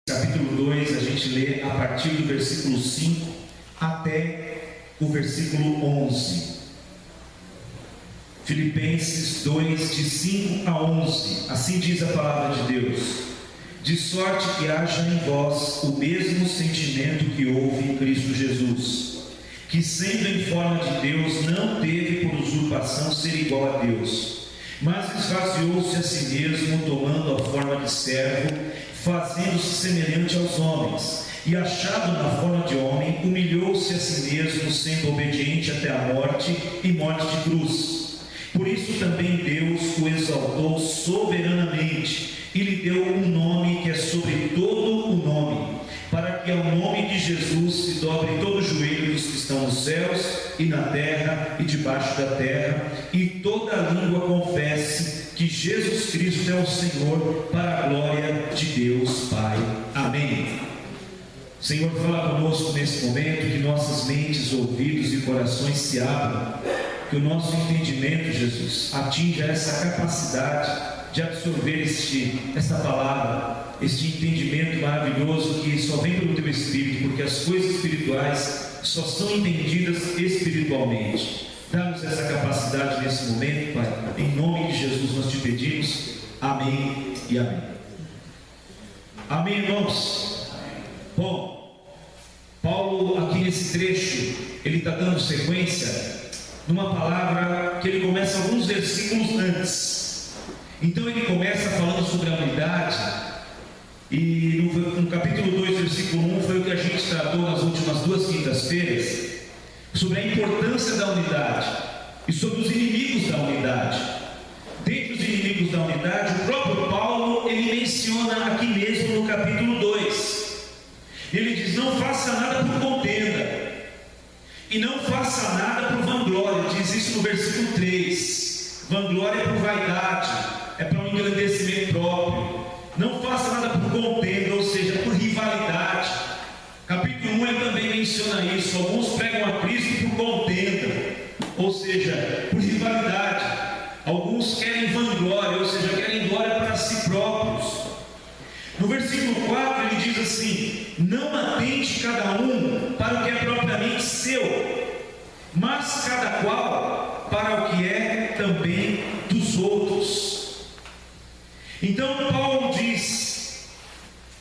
Capítulo 2, a gente lê a partir do versículo 5 até o versículo 11. Filipenses 2, de 5 a 11. Assim diz a palavra de Deus: de sorte que haja em vós o mesmo sentimento que houve em Cristo Jesus, que sendo em forma de Deus, não teve por usurpação ser igual a Deus, mas esvaziou-se a si mesmo, tomando a forma de servo, fazendo-se semelhante aos homens, e achado na forma de homem, humilhou-se a si mesmo, sendo obediente até a morte, e morte de cruz. Por isso também Deus o exaltou soberanamente, e lhe deu um nome que é sobre todo o nome, para que ao nome de Jesus se dobre todo o joelho dos que estão nos céus, e na terra, e debaixo da terra, e toda a língua confesse que Jesus Cristo é o Senhor, para a glória de Deus Pai. Amém. Senhor, fala conosco nesse momento, que nossas mentes, ouvidos e corações se abram, que o nosso entendimento, Jesus, atinja essa capacidade de absorver esta palavra, este entendimento maravilhoso que só vem pelo Teu Espírito, porque as coisas espirituais só são entendidas espiritualmente. Dá-nos essa capacidade nesse momento, Pai. Em nome de Jesus nós te pedimos. Amém e amém. Amém, irmãos? Bom, Paulo aqui nesse trecho, ele está dando sequência numa palavra que ele começa alguns versículos antes. Então ele começa falando sobre a unidade, e no capítulo 2, versículo 1, foi o que a gente tratou nas últimas 2 quintas-feiras, sobre a importância da unidade e sobre os inimigos da unidade. Dentre os inimigos da unidade, o próprio Paulo, ele menciona aqui mesmo no capítulo 2. Ele diz: não faça nada por contenda, e não faça nada por vanglória. Diz isso no versículo 3. Vanglória é por vaidade, é para um engrandecimento próprio. Não faça nada por contenda, ou seja, por rivalidade. Capítulo 1 ele também menciona isso. Alguns pregam a Cristo por contenda, ou seja, por rivalidade. Alguns querem vanglória, ou seja, querem glória para si próprios. No versículo 4 ele diz assim: não atente cada um para o que é propriamente seu, mas cada qual para o que é também dos outros. Então Paulo diz: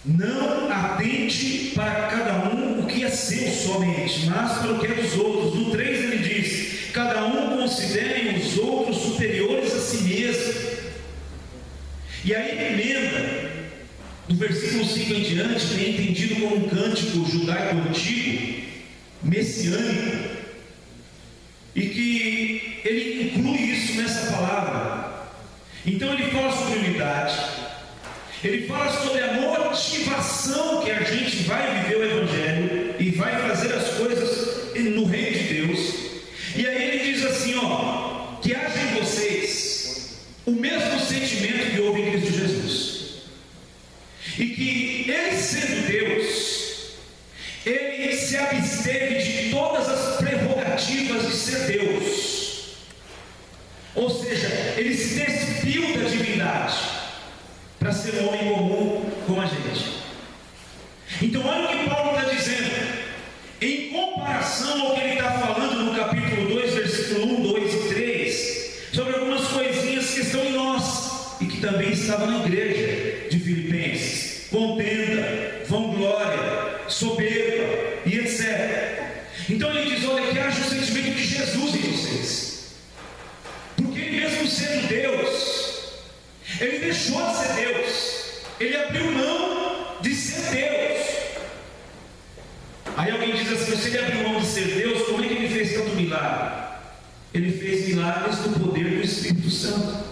não atente para cada um o que é seu somente, mas para o que é dos outros. No 3 ele diz: cada um considere os outros superiores a si mesmo. E aí emenda do versículo 5 em diante, que é entendido como um cântico judaico antigo, messiânico, e que ele inclui isso nessa palavra. Então ele fala sobre unidade, ele fala sobre a motivação que a gente vai viver o Evangelho e vai fazer as coisas no reino de Deus. E aí ele diz assim, que haja em vocês o mesmo sentimento que houve em Cristo Jesus, e que ele, sendo Deus, ele se absteve de todas as prerrogativas de ser Deus. Ou seja, ele se despiu da divindade para ser um homem comum como a gente. Então olha o que Paulo está dizendo, em comparação ao que ele está falando no capítulo 2, versículo 1, 2 e 3, sobre algumas coisinhas que estão em nós, e que também estavam na igreja de Filipenses: contenda, vanglória, soberba e etc. Então ele diz: olha, que haja o sentimento de Jesus em vocês, porque ele mesmo sendo Deus, ele deixou de ser Deus, ele abriu mão de ser Deus. Aí alguém diz assim: se ele abriu mão de ser Deus, como é que ele fez tanto milagre? Ele fez milagres no poder do Espírito Santo,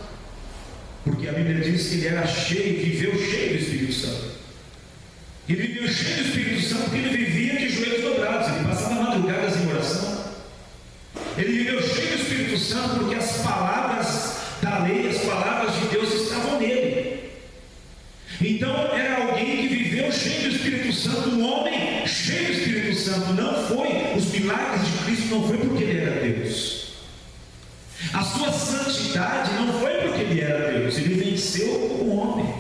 porque a Bíblia diz que ele era cheio, viveu cheio do Espírito Santo. Ele viveu cheio do Espírito Santo porque ele vivia de joelhos dobrados, ele passava madrugadas em oração. Ele viveu cheio do Espírito Santo porque as palavras da lei, as palavras de Deus estavam nele. Então era alguém que viveu cheio do Espírito Santo, um homem cheio do Espírito Santo. Não foi, os milagres de Cristo não foi porque ele era Deus. A sua santidade não foi porque ele era Deus, ele venceu como homem.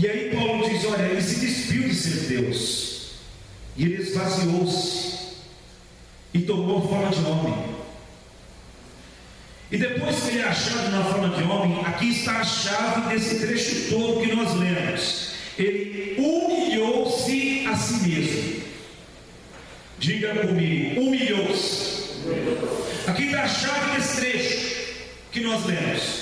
E aí Paulo Paulo diz: olha, ele se despiu de ser Deus, e ele esvaziou-se, e tomou forma de homem. E depois que ele é achado na forma de homem, aqui está a chave desse trecho todo que nós lemos. Ele humilhou-se a si mesmo. Diga comigo: humilhou-se. Aqui está a chave desse trecho que nós lemos.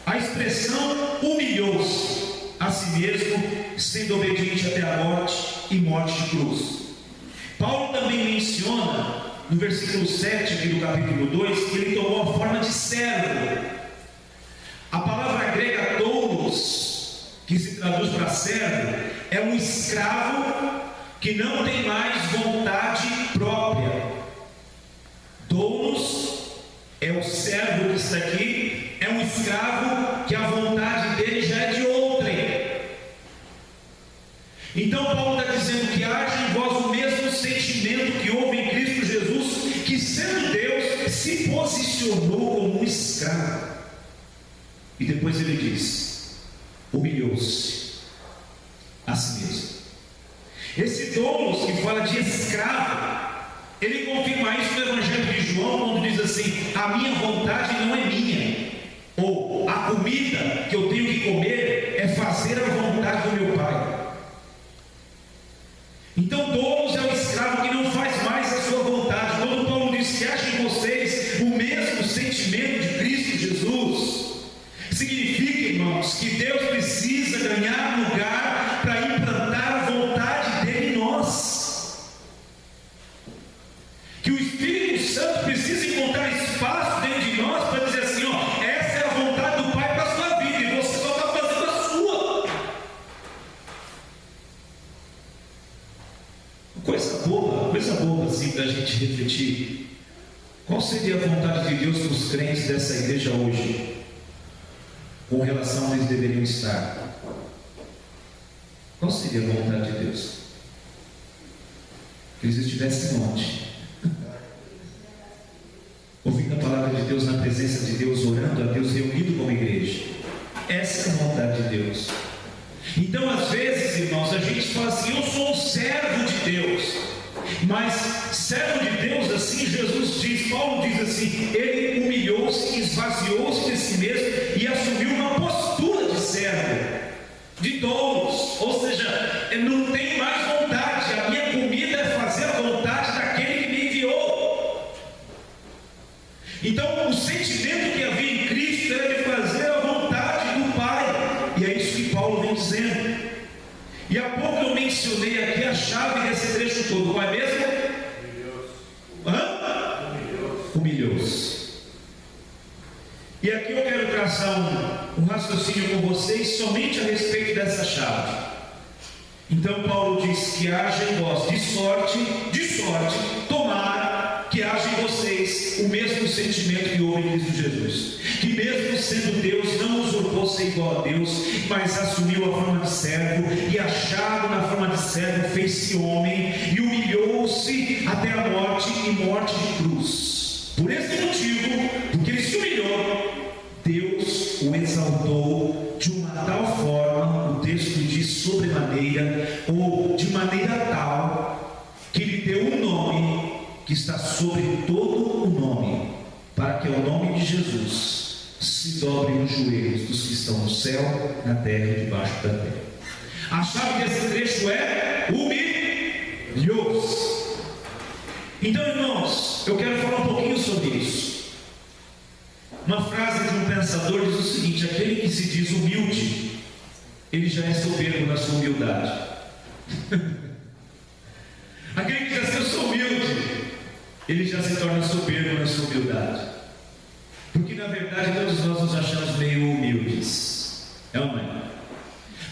A expressão humilhou-se a si mesmo, sendo obediente até a morte e morte de cruz. Paulo também menciona no versículo 7 aqui do capítulo 2 que ele tomou a forma de servo. A palavra grega doulos, que se traduz para servo, é um escravo que não tem mais vontade própria. Doulos é o servo que está aqui, é um escravo que a vontade dele já é de outrem. Então Paulo está dizendo que haja em vós o mesmo sentimento que houve em Cristo Jesus, que sendo Deus se posicionou como um escravo. E depois ele diz: humilhou-se a si mesmo. Esse doulos que fala de escravo, ele confirma isso no Evangelho de João, quando diz assim: a minha vontade não é minha, ou a comida que eu tenho que comer é fazer a vontade do meu Pai. Então doulos é o escravo que não faz mais a sua vontade. Quando Paulo diz que haja em vocês o mesmo sentimento de Cristo Jesus, significa, irmãos, que Deus precisa ganhar lugar para implantar a vontade dele em nós, que o Espírito Santo precisa encontrar espaço dentro de nós para dizer assim: ó, essa é a vontade do Pai para a sua vida, e você só está fazendo a sua. Coisa boba assim para a gente refletir. Qual seria a vontade de Deus para os crentes dessa igreja hoje, com relação a eles deveriam estar? Qual seria a vontade de Deus? Que eles estivessem onde? Ouvindo a palavra de Deus, na presença de Deus, orando a Deus, reunido como igreja. Essa é a vontade de Deus. Então, às vezes, irmãos, a gente fala assim: eu sou um servo de Deus. Mas servo de Deus, assim Jesus diz, Paulo diz assim: ele humilhou-se, esvaziou-se de si mesmo e assumiu uma postura de servo, de doulos, ou seja, não tem mais vontade. A minha comida é fazer a vontade daquele que me enviou. Então o sentimento que havia em Cristo era de fazer a vontade do Pai, e é isso que Paulo vem dizendo. E há pouco eu mencionei aqui a chave desse trecho todo. Qual é mesmo? Humilhou-se. E aqui eu quero traçar um raciocínio com vocês somente a respeito dessa chave. Então Paulo diz que haja em vós de sorte, tomara que haja em vocês o mesmo sentimento que houve em Cristo Jesus, que mesmo sendo Deus, não usurpou ser igual a Deus, mas assumiu a forma de servo, e achado na forma de servo, fez-se homem e humilhou-se até a morte, e morte de cruz. Por esse motivo, porque ele se humilhou, Deus o exaltou de uma tal forma, o texto diz sobremaneira, ou de maneira tal, que lhe deu um nome que está sobre todo o nome, para que ao nome de Jesus se dobrem os joelhos dos que estão no céu, na terra e debaixo da terra. A chave desse trecho é humilhou-se. Então, irmãos, eu quero falar um pouquinho sobre isso. Uma frase de um pensador diz o seguinte: aquele que se diz humilde, ele já é soberbo na sua humildade. Aquele que diz assim: eu sou humilde, ele já se torna soberbo na sua humildade. Porque na verdade todos nós nos achamos meio humildes, é ou não é?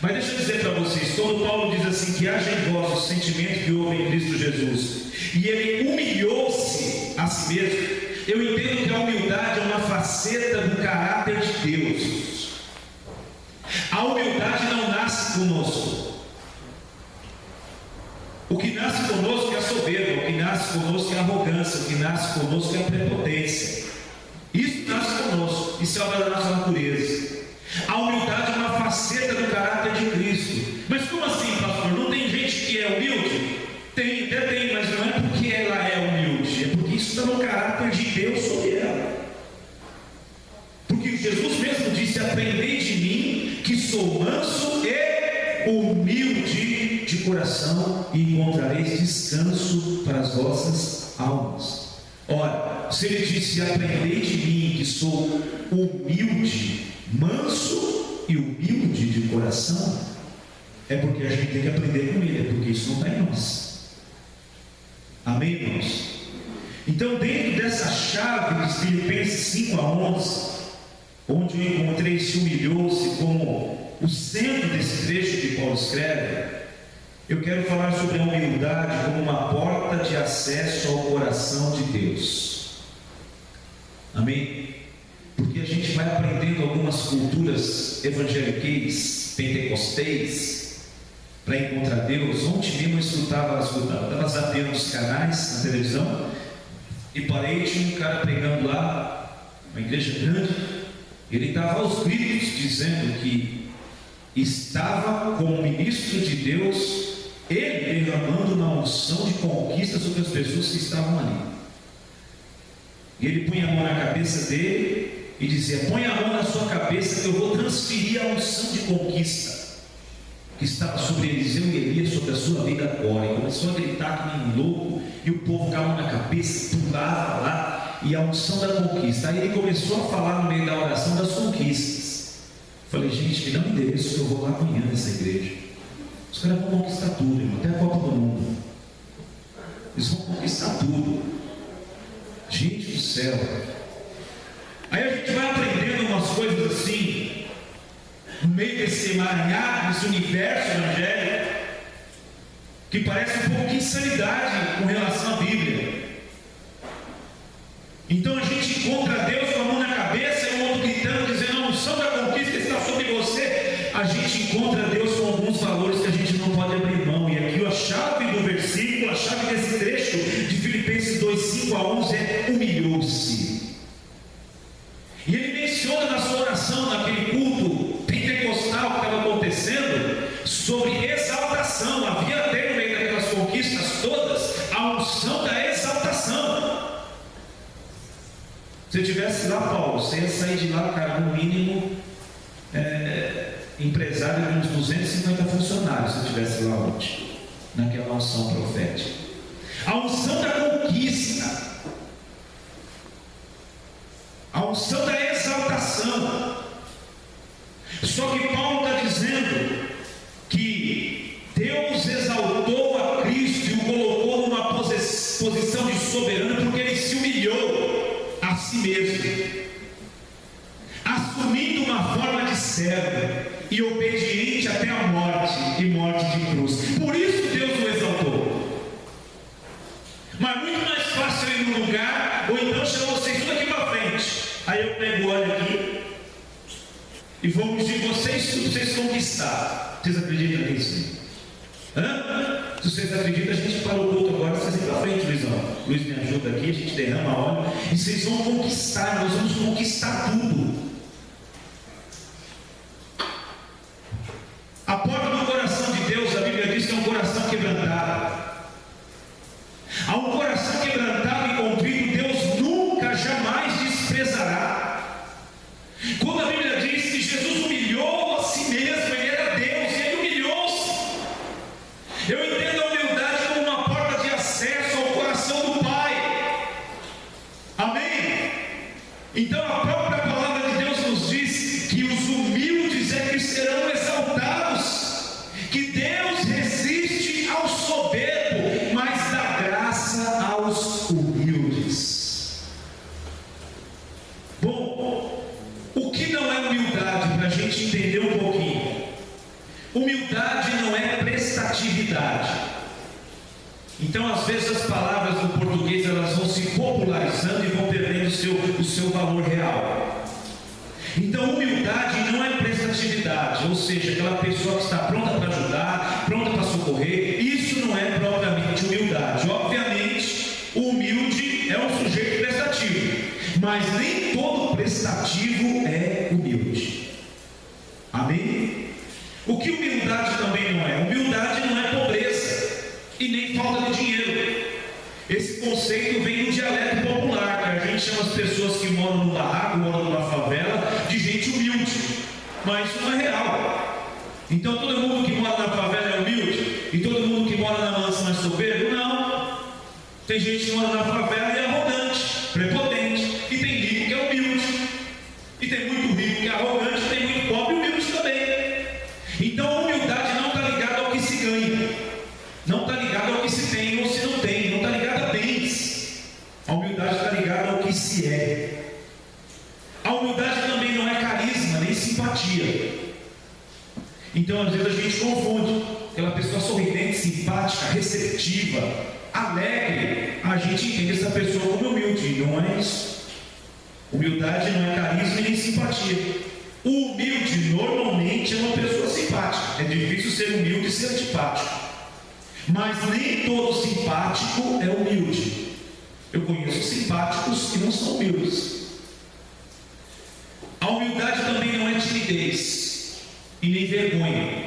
Mas deixa eu dizer para vocês, quando Paulo diz assim que haja em vós o sentimento que houve em Cristo Jesus, e ele humilhou-se a si mesmo, eu entendo que a humildade é uma faceta do caráter de Deus. A humildade não nasce conosco. O que nasce conosco é a soberba, o que nasce conosco é a arrogância, o que nasce conosco é a prepotência. Isso nasce conosco, isso é obra da nossa natureza. A humildade é uma faceta do caráter de Cristo. Mas como humilde de coração, e encontrareis descanso para as vossas almas. Ora, se ele disse: aprendei de mim, que sou humilde, manso e humilde de coração, é porque a gente tem que aprender com ele, é porque isso não está em nós. Amém, irmãos? Então, dentro dessa chave de Filipenses 5:11, onde eu encontrei se humilhou-se como o centro desse trecho que Paulo escreve, eu quero falar sobre a humildade como uma porta de acesso ao coração de Deus. Amém? Porque a gente vai aprendendo algumas culturas evangélicas, pentecostais, para encontrar Deus. Ontem mesmo eu estava zapeando os canais na televisão e parei, tinha um cara pregando lá, uma igreja grande. Ele estava aos gritos dizendo que estava como ministro de Deus, ele derramando uma unção de conquista sobre as pessoas que estavam ali. E ele punha a mão na cabeça dele e dizia: põe a mão na sua cabeça que eu vou transferir a unção de conquista que estava sobre Eliseu e Elias sobre a sua vida agora. E começou a gritar que nem um louco, e o povo com a mão na cabeça, pulava lá, e a unção da conquista. Aí ele começou a falar no meio da oração das conquistas. Falei: gente, me dá um endereço que eu vou lá amanhã nessa igreja. Os caras vão conquistar tudo, irmão, até a Copa do Mundo. Eles vão conquistar tudo. Gente do céu. Aí a gente vai aprendendo umas coisas assim, no meio desse emaranhado, desse universo evangélico, que parece um pouco de insanidade com relação à Bíblia. Então a gente encontra Deus com a mão na cabeça e o outro gritando, dizendo: a unção da conquista está sobre você. A gente encontra Deus com alguns valores que a gente não pode abrir mão. E aqui a chave do versículo, a chave desse trecho de Filipenses 2:5-11 é: humilhou-se. E ele menciona na sua oração, naquele culto pentecostal que estava acontecendo, sobre exaltação. Havia até no meio daquelas conquistas todas a unção da exaltação. Se eu estivesse lá, Paulo, você ia sair de lá, cara, no mínimo empresário de uns 250 funcionários, se eu estivesse lá ontem, naquela unção profética. A unção da conquista, a unção da exaltação. Só que Paulo está dizendo que Deus exaltou a Cristo e o colocou numa posição de soberano, porque ele se humilhou a si mesmo, assumindo uma forma de servo e obediente até a morte, e morte de cruz. Por isso Deus o exaltou. Mas muito mais fácil ir num lugar, ou então chamar vocês tudo aqui para frente. Aí eu pego o olho aqui e vou ungir vocês tudo, vocês conquistaram. Vocês acreditam nisso? Se vocês acreditam, a gente para o culto agora, vocês vêm para frente, Luizão. Luiz me ajuda aqui, a gente derrama óleo e vocês vão conquistar. Nós vamos conquistar tudo. A porta do coração de Deus, a Bíblia diz que é um coração quebrantado. A um coração quebrantado e contrito, Deus nunca, jamais desprezará. Quando a Bíblia diz que Jesus humilhou a si mesmo, ele era Deus e ele humilhou-se. Eu entendo a humildade como uma porta de acesso ao coração do Pai. Amém? Então a própria palavra de Deus nos diz que os humildes é que serão exaltados, que Deus resiste ao soberbo, mas dá graça aos humildes. Bom, o que não é humildade, para a gente entender um pouquinho? Humildade não é prestatividade. Então às vezes as palavras no português elas vão se popularizando e vão perdendo o seu valor real. Então humildade não é prestatividade, ou seja, aquela pessoa que está pronta para ajudar, pronta para socorrer. Isso não é propriamente humildade. Obviamente o humilde é um sujeito prestativo, mas nem todo prestativo é humilde. Amém? O que humildade também não é? Humildade não é pobreza e nem falta de dinheiro. Esse conceito vem do dialeto popular, que a gente chama as pessoas que moram no barraco, moram numa favela, de gente humilde, mas isso não é real. Então todo mundo que mora soberbo? Não. Tem gente que mora na favela e é arrogante, prepotente. E tem rico que é humilde. E tem muito rico que é arrogante, e tem muito pobre e humilde também. Então a humildade não está ligada ao que se ganha, não está ligada ao que se tem ou se não tem, não está ligada a bens. A humildade está ligada ao que se é. A humildade também não é carisma nem simpatia. Então às vezes a gente confunde aquela pessoa sorridente, simpática, receptiva, alegre. A gente entende essa pessoa como humilde. Não é isso. Humildade não é carisma nem simpatia. O humilde normalmente é uma pessoa simpática. É difícil ser humilde e ser antipático. Mas nem todo simpático é humilde. Eu conheço simpáticos que não são humildes. A humildade também não é timidez e nem vergonha.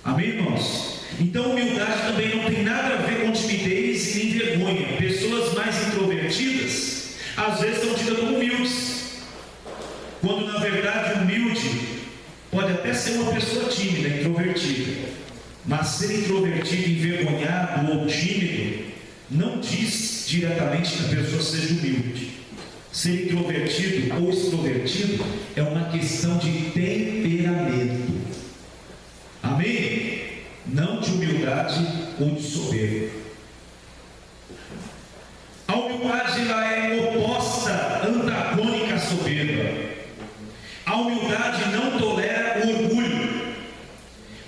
Amém, irmãos? Então humildade também não tem nada a ver com timidez e nem vergonha. Pessoas mais introvertidas às vezes são tidas como humildes, quando na verdade humilde pode até ser uma pessoa tímida, introvertida. Mas ser introvertido, envergonhado ou tímido não diz diretamente que a pessoa seja humilde. Ser introvertido ou extrovertido é uma questão de temperamento. Amém? Não de humildade ou de soberba. A humildade ela é oposta, antagônica à soberba. A humildade não tolera o orgulho.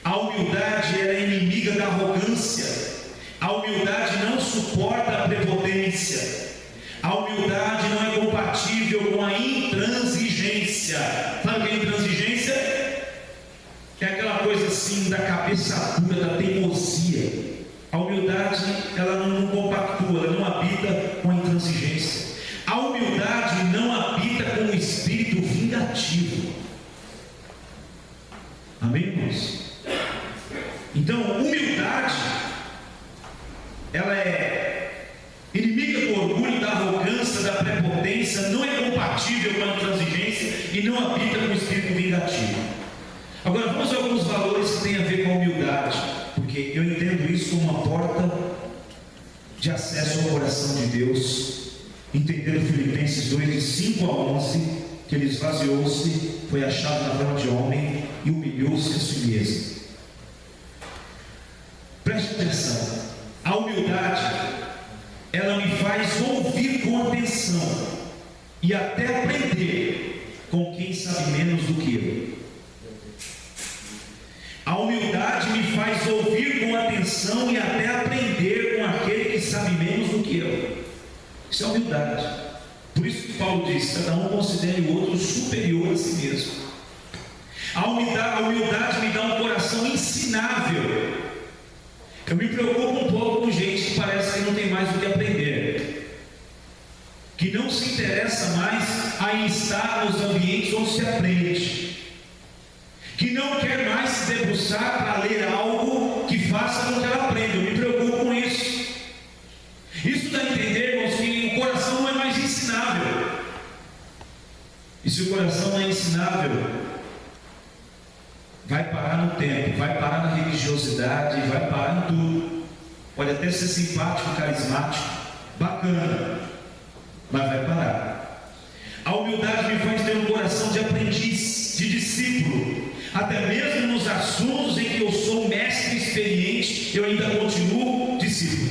A humildade ela é inimiga da arrogância. A humildade não suporta a prepotência. A humildade não é compatível com a intransigência. Sabe o que é intransigência? É aquela coisa assim da cabeça dura, da teimosia. A humildade ela não compactua, ela não habita com a intransigência. A humildade não habita com o espírito vingativo. Amém, irmãos? Então, humildade ela é inimiga do orgulho, da arrogância, da prepotência, não é compatível com a intransigência e não habita com o espírito vingativo. Agora vamos a alguns valores que têm a ver com a humildade, porque eu entendo isso como uma porta de acesso ao coração de Deus, entendendo Filipenses 2, de 5 a 11, que ele esvaziou-se, foi achado na forma de homem e humilhou-se a si mesmo. Preste atenção, a humildade ela me faz ouvir com atenção e até aprender com quem sabe menos do que eu. A humildade me faz ouvir com atenção e até aprender com aquele que sabe menos do que eu. Isso é humildade. Por isso que Paulo diz: cada um considere o outro superior a si mesmo. A humildade me dá um coração ensinável. Eu me preocupo um pouco com gente que parece que não tem mais o que aprender, que não se interessa mais em estar nos ambientes onde se aprende, que não quer mais se debruçar para ler algo que faça com que ela aprenda. Eu me preocupo com isso. Isso dá a entender, irmãos, que o coração não é mais ensinável. E se o coração não é ensinável, vai parar no tempo, vai parar na religiosidade, vai parar em tudo. Pode até ser simpático, carismático, bacana, mas vai parar. A humildade me faz ter um coração de aprendiz, de discípulo. Até mesmo nos assuntos em que eu sou mestre experiente, eu ainda continuo discípulo.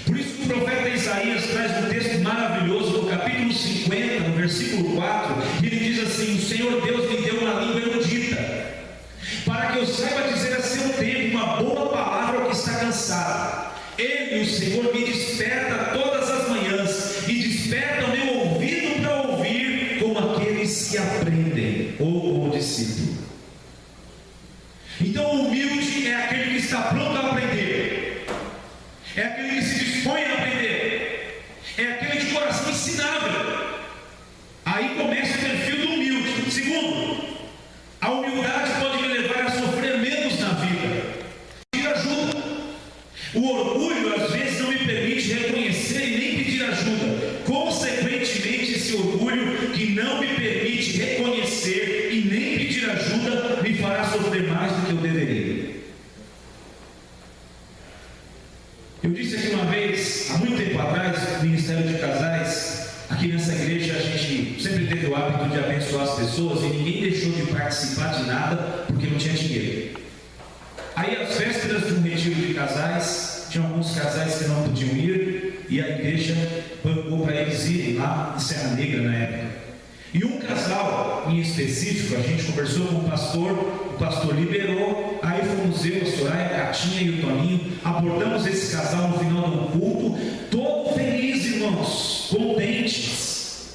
Por isso que o profeta Isaías traz um texto maravilhoso no capítulo 50, no versículo 4, e ele diz assim: o Senhor Deus me deu uma língua erudita, para que eu saiba dizer a seu tempo uma boa palavra ao que está cansado. Ele, o Senhor, me desperta todas as manhãs, e desperta o meu ouvido para ouvir, como aqueles que aprendem, ou como discípulo. Então o humilde é aquele que está pronto a aprender, é aquele que se dispõe a aprender, é aquele de coração ensinável. Aí começa o perfil do humilde. Segundo, a humildade pode me levar a sofrer menos na vida, pedir ajuda. O orgulho às vezes não me permite reconhecer e nem pedir ajuda. Consequentemente, esse orgulho que não me permite reconhecer e nem pedir ajuda me fará sofrer mais do que eu deveria. participar de nada porque não tinha dinheiro. Aí, às vésperas de um retiro de casais, tinha alguns casais que não podiam ir, e a igreja bancou para eles irem lá em Serra Negra na época. E um casal em específico, a gente conversou com o pastor liberou, aí fomos eu, a Soraya, a Catinha e o Toninho, abordamos esse casal no final do culto, todo feliz, irmãos, contentes,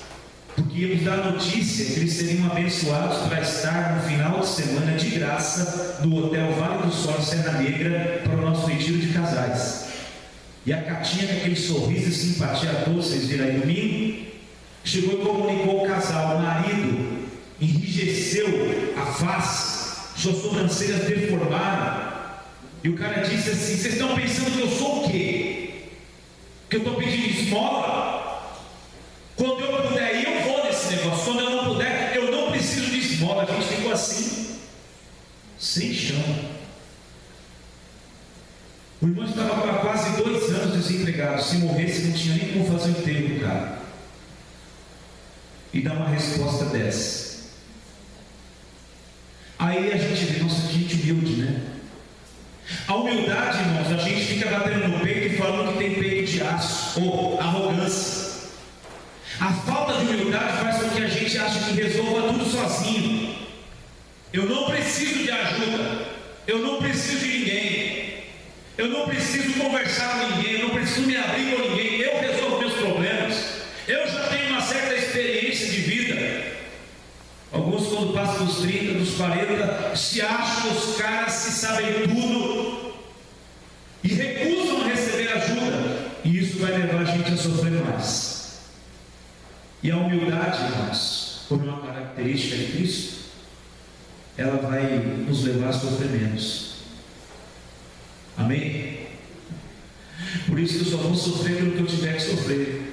porque íamos dar notícia que eles seriam abençoados para estar no final de semana de graça no Hotel Vale do Sol em Serra Negra para o nosso retiro de casais. E a Catinha, com aquele sorriso e simpatia a todos, vocês viram aí domingo, chegou e comunicou ao casal. O marido enrijeceu a face, suas sobrancelhas deformaram, e o cara disse assim: vocês estão pensando que eu sou o quê? Que eu estou pedindo esmola? Quando eu puder ir, eu vou nesse negócio. Quando eu não puder, eu não preciso de esmola. A gente ficou assim, sem chão. O irmão estava há quase 2 anos desempregado. Se morresse, não tinha nem como fazer o enterro do cara. E dá uma resposta dessa. Aí a gente vê, nossa, que gente humilde, né? A humildade, irmãos, a gente fica batendo no peito e falando que tem peito de aço, ou arrogância. A falta de humildade faz com que a gente ache que resolva tudo sozinho. Eu não preciso de ajuda, eu não preciso de ninguém, eu não preciso conversar com ninguém, eu não preciso me abrir com ninguém, eu resolvo meus problemas, eu já tenho uma certa experiência de vida. Alguns, quando passam dos 30, dos 40, se acham os caras que sabem tudo e recusam a receber ajuda, e isso vai levar a gente a sofrer mais. E a humildade, irmãos, como uma característica de Cristo, ela vai nos levar a sofrer menos. Amém? Por isso que eu só vou sofrer pelo que eu tiver que sofrer.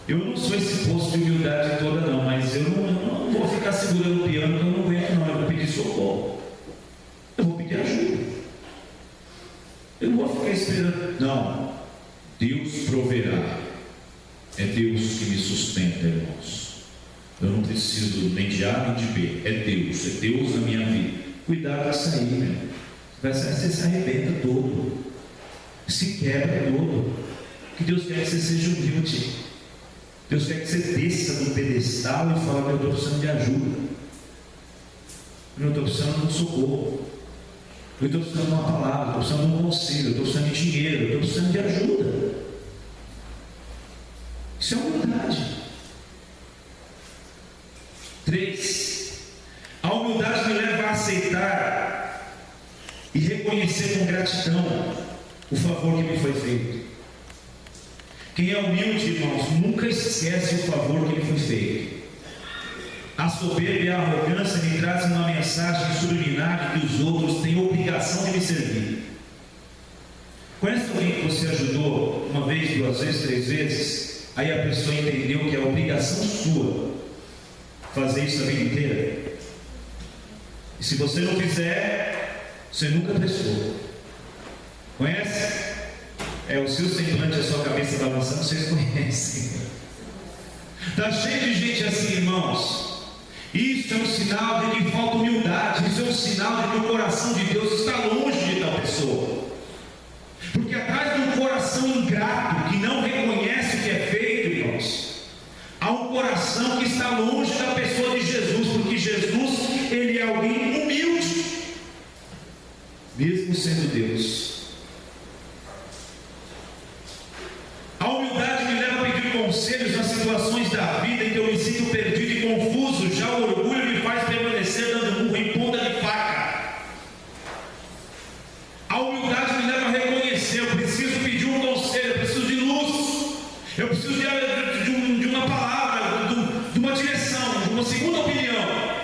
Eu não sou esse poço de humildade toda não, mas eu não vou ficar segurando o piano que eu não aguento não, eu vou pedir socorro, eu vou pedir ajuda, eu não vou ficar esperando, não. Deus proverá, é Deus que me sustenta, irmãos. Eu não preciso nem de A nem de B, é Deus na minha vida. Cuidado para sair, né? Você se arrebenta todo, se quebra todo, que Deus quer que você seja humilde. Deus quer que você desça do pedestal e fale: eu estou precisando de ajuda, eu estou precisando de um socorro, eu estou precisando de uma palavra, eu estou precisando de um conselho, eu estou precisando de dinheiro, eu estou precisando de ajuda. Isso é humildade. 3. A humildade me leva a aceitar e reconhecer com gratidão o favor que me foi feito. Quem é humilde, irmãos, nunca esquece o favor que lhe foi feito. A soberba e a arrogância me trazem uma mensagem subliminar de que os outros têm obrigação de me servir. Conhece alguém que você ajudou uma vez, 2 vezes, 3 vezes? Aí a pessoa entendeu que é obrigação sua fazer isso a vida inteira. E se você não fizer, você nunca prestou. Conhece? O seu semblante, a sua cabeça balançando, vocês conhecem. Está cheio de gente assim, irmãos. Isso é um sinal de que falta humildade. Isso é um sinal de que o coração de Deus está longe de tal pessoa. Porque atrás de um coração ingrato, que não reconhece o que é feito, irmãos, há um coração que está longe da pessoa de Jesus. Porque Jesus, ele é alguém humilde, mesmo sendo Deus. A humildade me leva a pedir conselhos nas situações da vida em que eu me sinto perdido e confuso. Já o orgulho me faz permanecer dando murro em ponta de faca. A humildade me leva a reconhecer: eu preciso pedir um conselho, eu preciso de luz, eu preciso de uma palavra, de uma direção, de uma segunda opinião.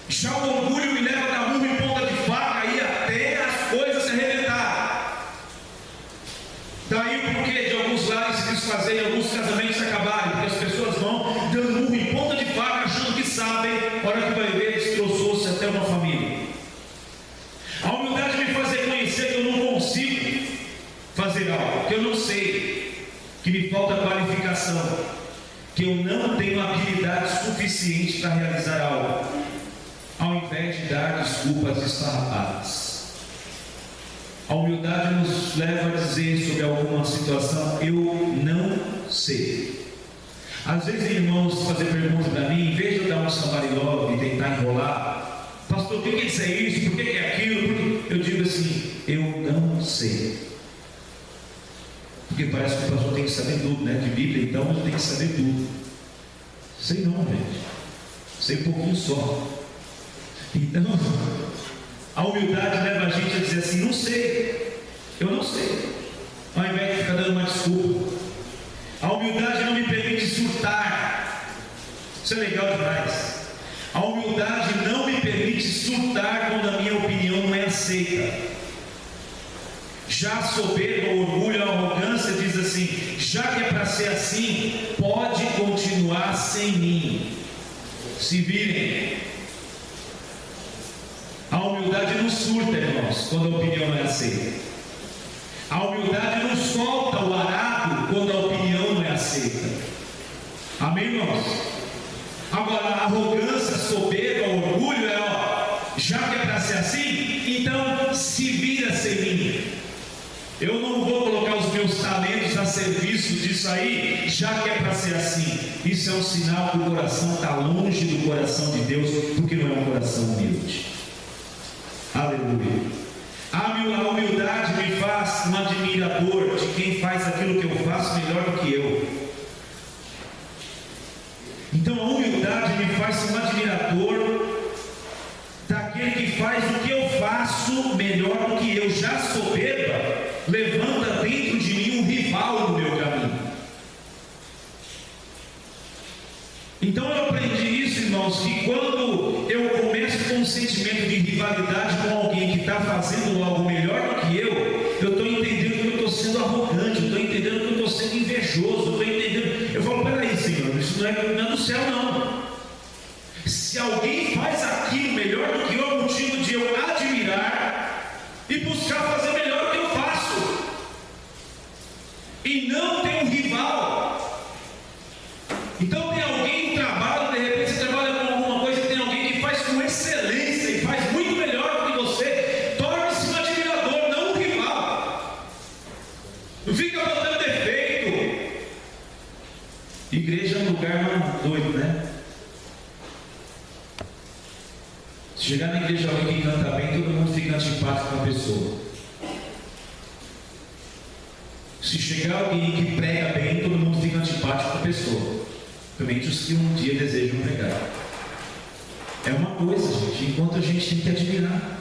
Já o orgulho me leva a dar murro em ponta de faca e até as coisas se arrebentarem. Daí o porquê de alguns lares se desfazerem, alguns casamentos se acabarem, porque as pessoas vão dando murro em ponta de faca, achando que sabem, a hora que vai ver, destroçou-se até uma família. A humildade me faz reconhecer que eu não consigo fazer algo, que eu não sei, que me falta qualificação, que eu não tenho habilidade suficiente para realizar algo. ao invés de dar desculpas esfarrapadas. A humildade nos leva a dizer sobre alguma situação: eu não sei. Às vezes, irmãos, fazer perguntas para mim, em vez de eu dar um somebody love e tentar enrolar, pastor, por que isso é isso? Por que é aquilo? Eu digo assim: eu não sei. Porque parece que o pastor tem que saber tudo, né? De Bíblia, então ele tem que saber tudo. Sei não, gente. Sei um pouquinho só. Então, a humildade leva a gente a dizer assim: não sei, eu não sei, ao invés de ficar dando uma desculpa. A humildade não me permite surtar. Isso é legal demais. A humildade não me permite surtar quando a minha opinião não é aceita. Já a soberba, o orgulho, a arrogância diz assim: já que é para ser assim, pode continuar sem mim. Se virem. A humildade não surta, irmãos, quando a opinião não é aceita. A humildade não solta o arado quando a opinião não é aceita. Amém, irmãos? Agora, a arrogância, a soberba, o orgulho é: já que é para ser assim, então se vira sem mim. Eu não vou colocar os meus talentos a serviço disso aí, já que é para ser assim. Isso é um sinal que o coração está longe do coração de Deus, porque não é um coração humilde. Aleluia. A humildade me faz um admirador de quem faz aquilo que eu faço melhor do que eu. Então a humildade me faz um admirador daquele que faz o que eu faço melhor do que eu. Já soberba levanta dentro de mim um rival no meu caminho. Então eu aprendi isso, irmãos, que quando eu começo com um sentimento de rivalidade com alguém que está fazendo algo melhor do que eu estou entendendo que eu estou sendo arrogante, eu estou entendendo que eu estou sendo invejoso, eu estou entendendo. Eu falo: peraí, Senhor, isso não é do céu, não. Se alguém faz aquilo melhor do que eu, é motivo de eu admirar e buscar fazer melhor do que eu faço, e não ter um rival. Então tem alguém no trabalho, de repente você trabalha com alguma coisa e tem alguém que faz com excelência e faz muito melhor do que você. Torne-se um admirador, não um rival. Não fica botando defeito. Igreja é um lugar doido, né? Se chegar na igreja alguém que canta bem, todo mundo fica antipático com a pessoa. Se chegar alguém que prega bem, todo mundo fica antipático com a pessoa. Principalmente os que um dia desejam pregar. É uma coisa, gente, enquanto a gente tem que admirar.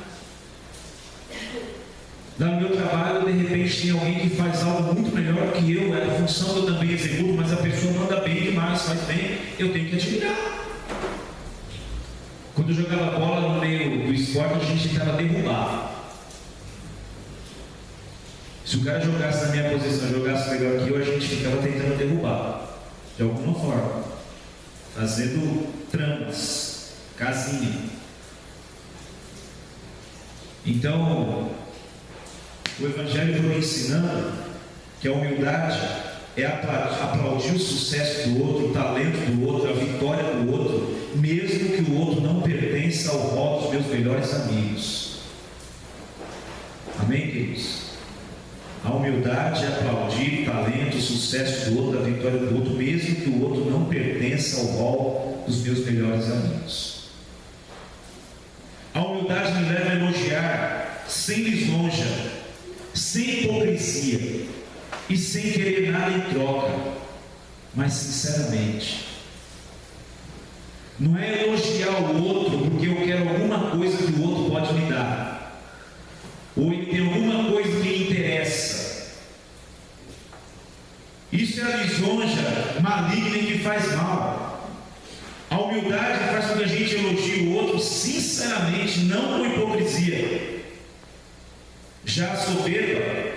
No meu trabalho, de repente, tem alguém que faz algo muito melhor que eu, é a função que eu também executo, mas a pessoa manda bem demais, faz bem, eu tenho que admirar. Quando eu jogava bola no meio do esporte, a gente tentava derrubar. Se o cara jogasse na minha posição, jogasse melhor que eu, a gente ficava tentando derrubar, de alguma forma, fazendo tramas, casinha. Então, o Evangelho foi me ensinando que a humildade é aplaudir o sucesso do outro, o talento do outro, a vitória do outro, mesmo que o outro não pertença ao rol dos meus melhores amigos. Amém, queridos? A humildade é aplaudir o talento, o sucesso do outro, a vitória do outro, mesmo que o outro não pertença ao rol dos meus melhores amigos. A humildade me leva a elogiar sem lisonja, sem hipocrisia e sem querer nada em troca, mas sinceramente. Não é elogiar o outro porque eu quero alguma coisa que o outro pode me dar, ou ele tem alguma coisa que lhe interessa. Isso é a lisonja maligna que faz mal. A humildade faz com que a gente elogie o outro sinceramente, não com hipocrisia. Já a soberba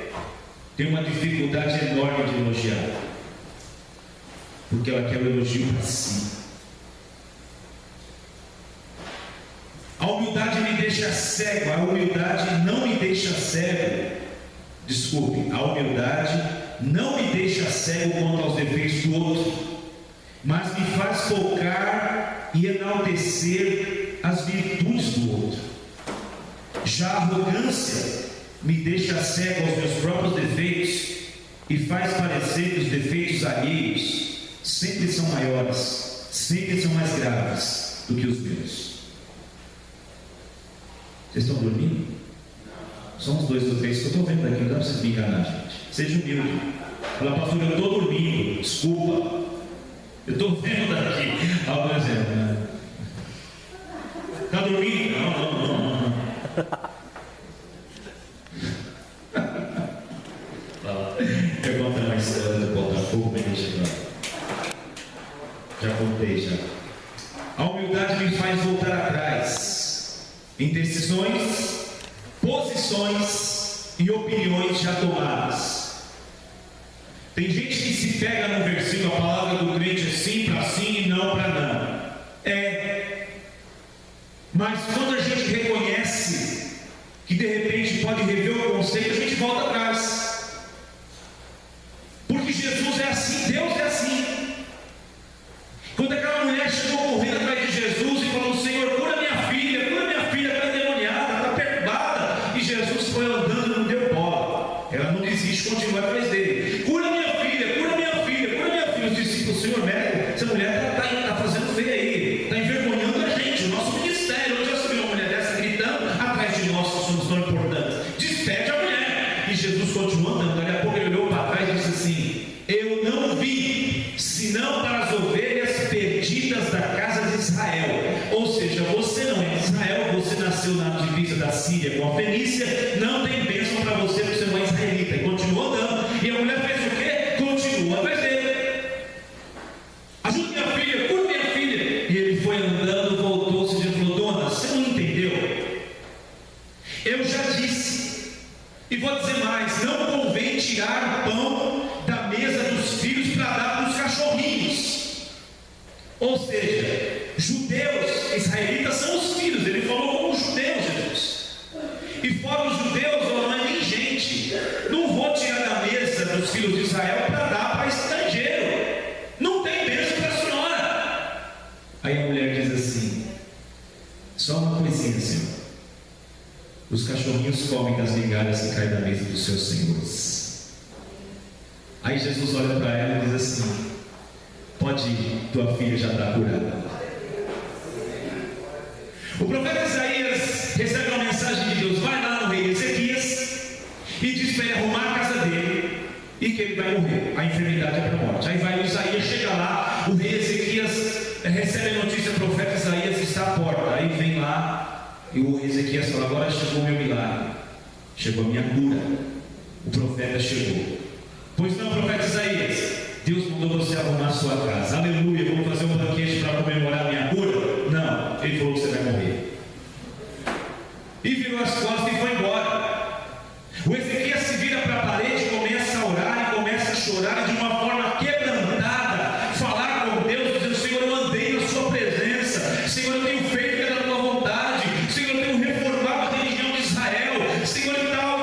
tem uma dificuldade enorme de elogiar, porque ela quer o elogio para si. A humildade me deixa cego, a humildade não me deixa cego. Desculpe, a humildade não me deixa cego quanto aos defeitos do outro, mas me faz focar e enaltecer as virtudes do outro. Já a arrogância me deixa cego aos meus próprios defeitos e faz parecer que os defeitos alheios sempre são maiores, sempre são mais graves do que os meus. Vocês estão dormindo? São uns 2 ou 3 que eu estou vendo aqui, não dá para vocês me enganar, gente. Seja humilde. Fala, pastor, eu estou dormindo, desculpa. Eu estou vendo daqui. Algum exemplo, né? Está dormindo? Não. Eu contei uma história do Botafogo, já contei já. A humildade me faz voltar atrás em decisões, posições e opiniões já tomadas. Tem gente que se pega no versículo, a palavra do crente é sim para sim e não para não. Mas quando a gente reconhece que de repente pode rever o conceito, a gente volta atrás. Porque Jesus é assim, Deus é assim. Quando aquela mulher chegou correndo atrás de Jesus e falou: Senhor, cura minha filha, está endemoniada, está perturbada. E Jesus foi andando e não deu bola. Ela não desiste, continua atrás dele. Cura minha filha, cura minha filha, cura minha filha. Os discípulos: Senhor, médico, essa mulher está fazendo feio aí, está envergonhando a gente, o nosso ministério. Onde já subiu uma mulher dessa gritando atrás de nós que somos tão importantes? Despede a mulher. E Jesus continuou andando. Daqui a pouco ele olhou para trás e disse assim: eu não vim senão para as ovelhas perdidas da casa de Israel. Ou seja, você não é de Israel, você nasceu na divisa da Síria com a Fenícia, não tem bênção para você porque você não é israelita. E continuou andando. E a mulher fez o quê? Continuou atrás dele. Ajude minha filha, cura minha filha. E ele foi andando, voltou-se e falou: dona, você não entendeu? Eu já disse, e vou dizer mais: não convém tirar o pão da mesa dos filhos para dar para os cachorrinhos. Ou seja, judeus, israelitas são os filhos. Ele falou como judeus, Jesus. E fora os judeus, não é nem gente. Não vou tirar da mesa dos filhos de Israel para dar para estrangeiro. Não tem bênção para a senhora. Aí a mulher diz assim: só uma coisinha, Senhor. Os cachorrinhos comem das migalhas que caem da mesa dos seus senhores. Aí Jesus olha para ela e diz assim: pode ir, tua filha já está curada. O profeta Isaías recebe uma mensagem de Deus: vai lá no rei Ezequias e diz para ele arrumar a casa dele e que ele vai morrer, a enfermidade é para a morte. Aí vai o Isaías, chega lá, o rei Ezequias recebe a notícia: o profeta Isaías está à porta. Aí vem lá e o rei Ezequias fala: agora chegou o meu milagre, chegou a minha cura. O profeta chegou: pois não, profeta Isaías, Deus mandou você arrumar a sua casa. Aleluia, vamos fazer um banquete para comemorar a minha cura? Não, ele falou que você vai morrer. E virou as costas e foi embora. O Ezequias se vira para a parede, começa a orar e começa a chorar de uma forma quebrantada, falar com Deus, dizendo: Senhor, eu andei na sua presença, Senhor, eu tenho feito pela tua vontade, Senhor, eu tenho reformado a religião de Israel, Senhor, tal.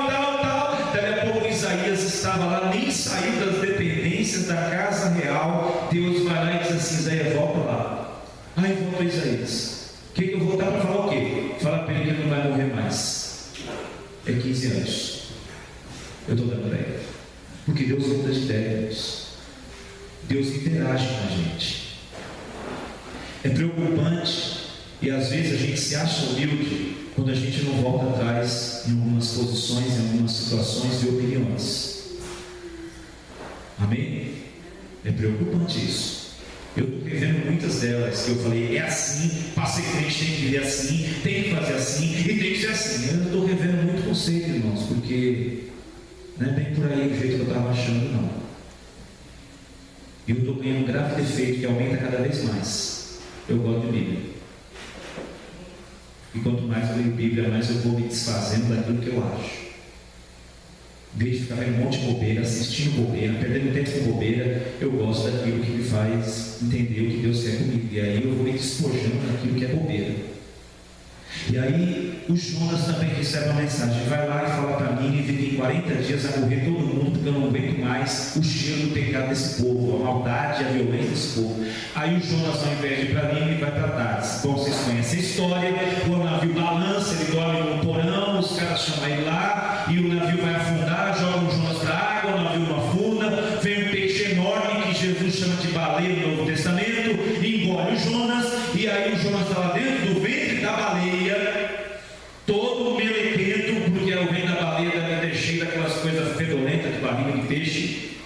Daí a pouco Isaías estava lá, nem saiu das dependências da casa real. Deus vai lá e diz assim: Isaías, volta lá. Aí volta Isaías. O que eu vou voltar para falar o quê? Fala para ele que ele não vai morrer mais. É 15 anos. Eu estou dando para ele. Porque Deus muda de ideias. Deus interage com a gente. É preocupante. E às vezes a gente se acha humilde quando a gente não volta atrás em algumas posições, em algumas situações e opiniões. Amém? É preocupante isso. Eu estou vivendo muitas delas que eu falei: é assim, para ser crente tem que viver assim, tem que fazer assim e tem que ser assim. Eu estou revendo muito conceito, irmãos, porque não é bem por aí do jeito que eu estava achando, não. E eu estou ganhando um grave defeito que aumenta cada vez mais. Eu gosto de Bíblia. E quanto mais eu leio Bíblia, mais eu vou me desfazendo daquilo que eu acho. Em vez de ficar vendo um monte de bobeira, assistindo bobeira, perdendo tempo com bobeira, eu gosto daquilo que me faz entender o que Deus quer comigo. E aí eu vou me despojando daquilo que é bobeira. E aí o Jonas também recebe uma mensagem: vai lá e fala para Nínive que em 40 dias vai morrer todo mundo, porque eu não aguento mais o cheiro do pecado desse povo, a maldade e a violência desse povo. Aí o Jonas, ao invés de ir para Nínive, vai para Tarsis. Bom, vocês conhecem a história, o navio balança, ele dorme no porão, os caras chamam ele lá, e o navio vai afundar, jogam o Jonas para a água, o navio não afunda, vem um peixe enorme que Jesus chama de baleia no Novo Testamento, engole o Jonas, e aí o Jonas está lá dentro do ventre da baleia, todo meletento, porque o ventre da baleia deve ter cheio daquelas coisas fedolentas de barriga de peixe,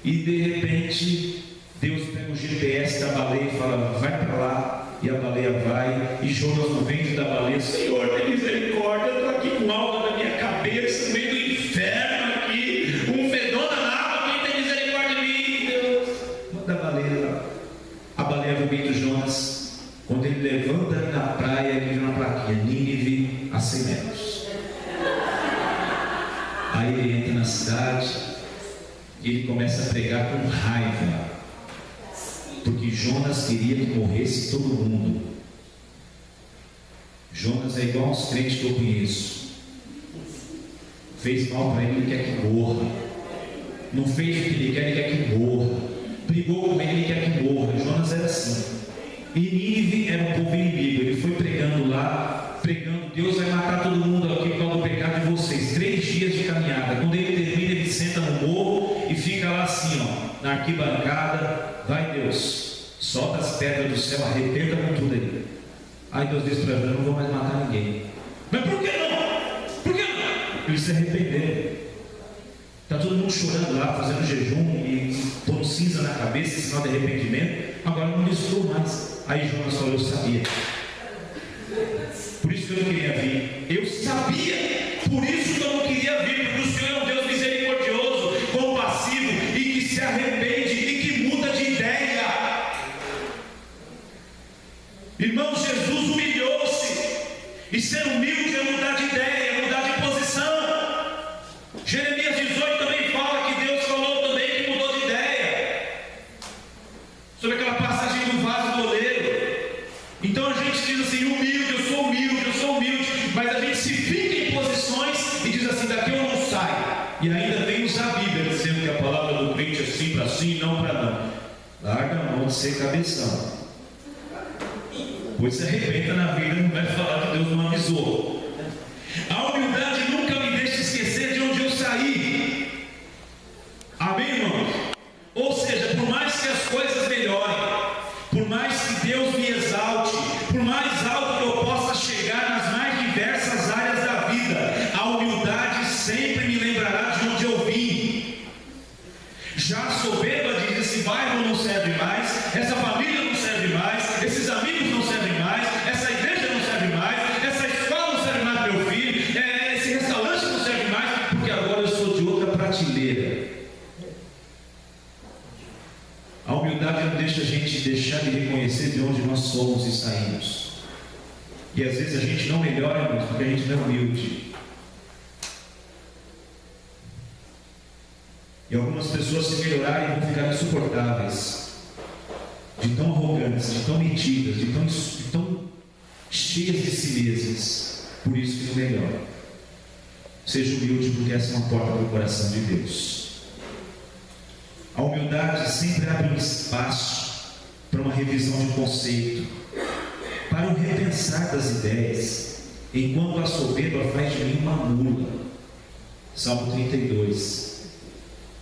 e de repente Deus pega o GPS da baleia e fala, vai para lá, e a baleia vai, e Jonas no ventre da baleia, Senhor, tem misericórdia, eu estou aqui com algo na minha cabeça, no meio do inferno aqui, um fedor danado, quem tem misericórdia de mim, Deus? Manda a baleia lá. A baleia vomita Jonas. Quando ele levanta na praia, ele vê uma plaquinha, Nínive a 100 metros. Aí ele entra na cidade e ele começa a pregar com raiva, porque Jonas queria que morresse todo mundo. Jonas é igual aos crentes que eu conheço, fez mal para ele, ele quer que morra, não fez o que ele quer que morra, brigou com ele quer que morra. Jonas era assim. E Nínive era um povo inimigo. Ele foi pregando lá, pregando, Deus vai matar todo mundo aqui por causa do pecado de vocês. 3 dias de caminhada. Quando ele termina, ele senta no morro e fica lá assim, ó, na arquibancada. Vai Deus, solta as pedras do céu, arrebenta com tudo aí. Aí Deus diz para ele, eu não vou mais matar ninguém. Mas por que não? Por que não? Eles se arrependeram. Está todo mundo chorando lá, fazendo jejum e pondo cinza na cabeça, sinal de arrependimento. Agora não listou mais. Aí Jonas falou, eu sabia. Por isso que eu não queria vir. Eu sabia. Por isso que eu não queria vir. Porque o Senhor é um Deus misericordioso, compassivo e que se arrepende e que muda de ideia. Irmão, Jesus humilhou-se. E ser humilde é mudar de ideia, é mudar de posição. Jeremias 18 também fala que Deus falou também que mudou de ideia, sobre aquela passagem do vaso do oleiro. Então a gente diz assim, humilde, eu sou humilde, mas a gente se fica em posições e diz assim, daqui eu não saio. E ainda vem usar a Bíblia dizendo que a palavra do crente é sim para sim, não para não. Larga a mão de ser cabeção, pois se arrebenta na vida, não vai falar que Deus não avisou. A humildade nunca me deixa esquecer de onde eu saí. Amém, irmãos? Ou seja, por mais que as coisas melhorem, por mais que Deus me exalte, por mais alto que eu possa chegar nas mais diversas áreas da vida, a humildade sempre me lembrará de onde eu vim. Já a soberba diz, esse bairro não serve mais, essa família não serve mais, esses amigos não servem mais, essa igreja não serve mais, essa escola não serve mais para meu filho, esse restaurante não serve mais, porque agora eu sou de outra prateleira. A humildade não deixa a gente deixar de reconhecer de onde nós somos e saímos. E às vezes a gente não melhora, irmãos, porque a gente não é humilde. E algumas pessoas, se melhorarem, vão ficar insuportáveis, de tão arrogantes, de tão metidas, de tão cheias de si mesmas. Por isso que não melhora. Seja humilde, porque essa é uma porta para o coração de Deus. A humildade sempre abre um espaço para uma revisão de conceito, para um repensar das ideias, enquanto a soberba faz de mim uma mula. Salmo 32.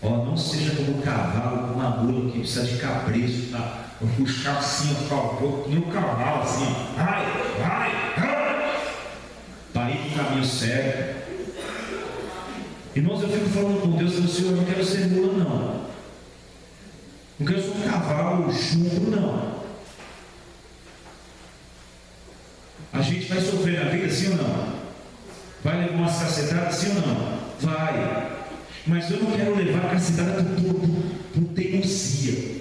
Ó, não seja como um cavalo, uma mula que precisa de capricho, tá? Vou puxar assim, no cavalo assim, vai, para ir no caminho certo. Irmãos, eu fico falando com Deus, eu Senhor, eu não quero ser mula, não. Não quero ser um cavalo chumbo, não. A gente vai sofrer na vida, sim ou não? Vai levar umas cacetadas, sim ou não? Vai. Mas eu não quero levar a cacetada por teimosia,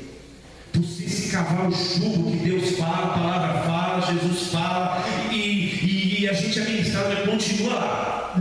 por ser esse cavalo chumbo que Deus fala, a palavra fala, Jesus fala, e a gente administrado continua lá.